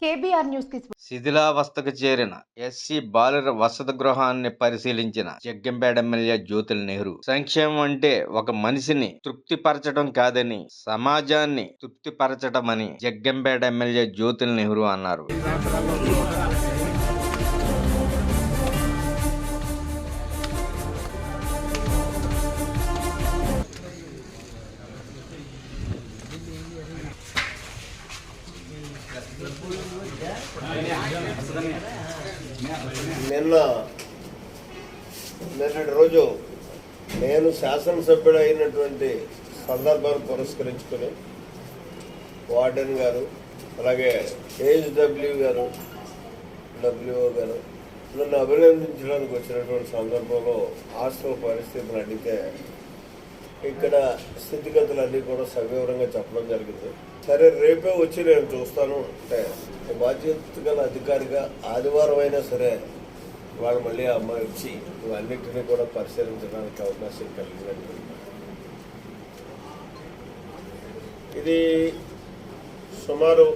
KBR news కి శిథిలావస్థకు చేరిన ఎస్సీ బాలుర వసతి గృహాన్ని పరిశీలించిన జగ్గంపేట ఎమ్మెల్యే జ్యోతుల నెహ్రూ సంక్షేమం అంటే ఒక మనిషిని తృప్తిపరచడం కాదని సమాజాన్ని తృప్తిపరచటమని జగ్గంపేట ఎమ్మెల్యే జ్యోతుల నెహ్రూ అన్నారు. నిన్నటి రోజు నేను శాసనసభ్యుడు అయినటువంటి సందర్భాన్ని పురస్కరించుకొని వార్డెన్ గారు అలాగే హెచ్డబ్ల్యూ గారు డబ్ల్యూఓ గారు నన్ను అభినందించడానికి వచ్చినటువంటి సందర్భంలో హాస్టల్ పరిస్థితులు అడిగితే ఇక్కడ స్థితిగతులన్నీ కూడా సవివరంగా చెప్పడం జరిగింది. సరే రేపే వచ్చి నేను చూస్తాను అంటే బాధ్యత గల అధికారిగా ఆదివారం అయినా సరే వాళ్ళు మళ్ళీ అమ్మాయి వచ్చి ఇవన్నిటినీ కూడా పరిశీలించడానికి అవకాశం కలిగినట్టు. ఇది సుమారు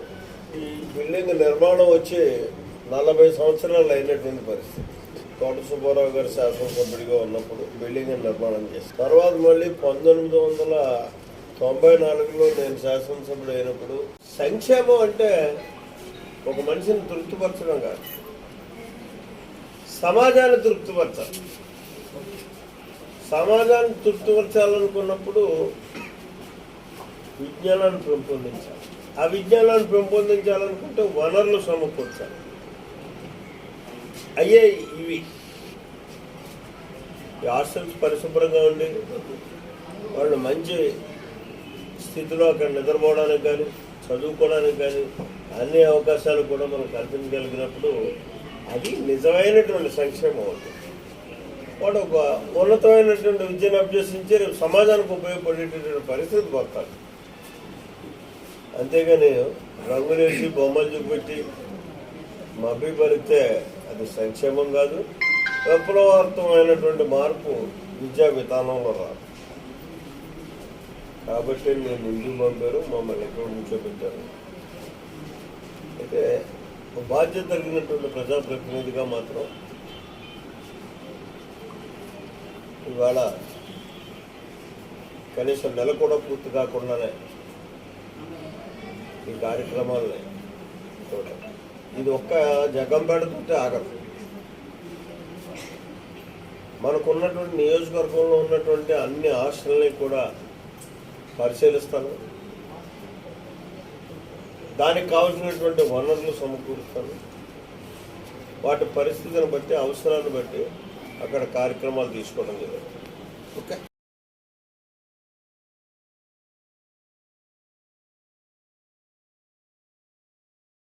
ఈ బిల్డింగ్ నిర్మాణం వచ్చి 40 సంవత్సరాలు అయినటువంటి పరిస్థితి. తోట సుబ్బారావు గారు శాసనసభ్యుడిగా ఉన్నప్పుడు బిల్డింగ్ నిర్మాణం చేశారు. తర్వాత మళ్ళీ 1994లో నేను శాసనసభ్యుడు అయినప్పుడు సంక్షేమం అంటే ఒక మనిషిని తృప్తిపరచడం కాదు, సమాజాన్ని తృప్తిపరచాలి. సమాజాన్ని తృప్తిపరచాలనుకున్నప్పుడు విజ్ఞానాన్ని పెంపొందించాలి. ఆ విజ్ఞానాన్ని పెంపొందించాలనుకుంటే వనరులు సమకూర్చాలి. అయ్యే ఇవి ఈ హాస్టల్స్ పరిశుభ్రంగా ఉండి వాళ్ళు మంచి స్థితిలో అక్కడ నిద్రపోవడానికి కానీ చదువుకోవడానికి కానీ అన్ని అవకాశాలు కూడా మనం కల్పించగలిగినప్పుడు అది నిజమైనటువంటి సంక్షేమం అవుతుంది. వాడు ఒక ఉన్నతమైనటువంటి విద్యను అభ్యసించి సమాజానికి ఉపయోగపడేటటువంటి పరిస్థితి పడతాడు. అంతేగాని రంగులేసి బొమ్మలు చూపెట్టి మభ్య పరిస్తే అది సంక్షేమం కాదు, విప్లవార్థమైనటువంటి మార్పు విద్యా విధానంలో రాదు. కాబట్టి నేను ముందుకు పంపారు, మమ్మల్ని ఎక్కడ కూర్చోబెట్టారు. అయితే బాధ్యత కలిగినటువంటి ప్రజాప్రతినిధిగా మాత్రం ఇవాళ కనీసం నెల కూడా పూర్తి కాకుండానే ఈ కార్యక్రమాలని చూడాలి. ఇది ఒక్క జగ్గంపేటతో ఆగదు. మనకున్నటువంటి నియోజకవర్గంలో ఉన్నటువంటి అన్ని హాస్టల్ని కూడా పరిశీలిస్తాను, దానికి కావాల్సినటువంటి వనరులు సమకూరుస్తాను. వాటి పరిస్థితిని బట్టి అవసరాన్ని బట్టి అక్కడ కార్యక్రమాలు తీసుకోవడం జరుగుతుంది. ఓకే.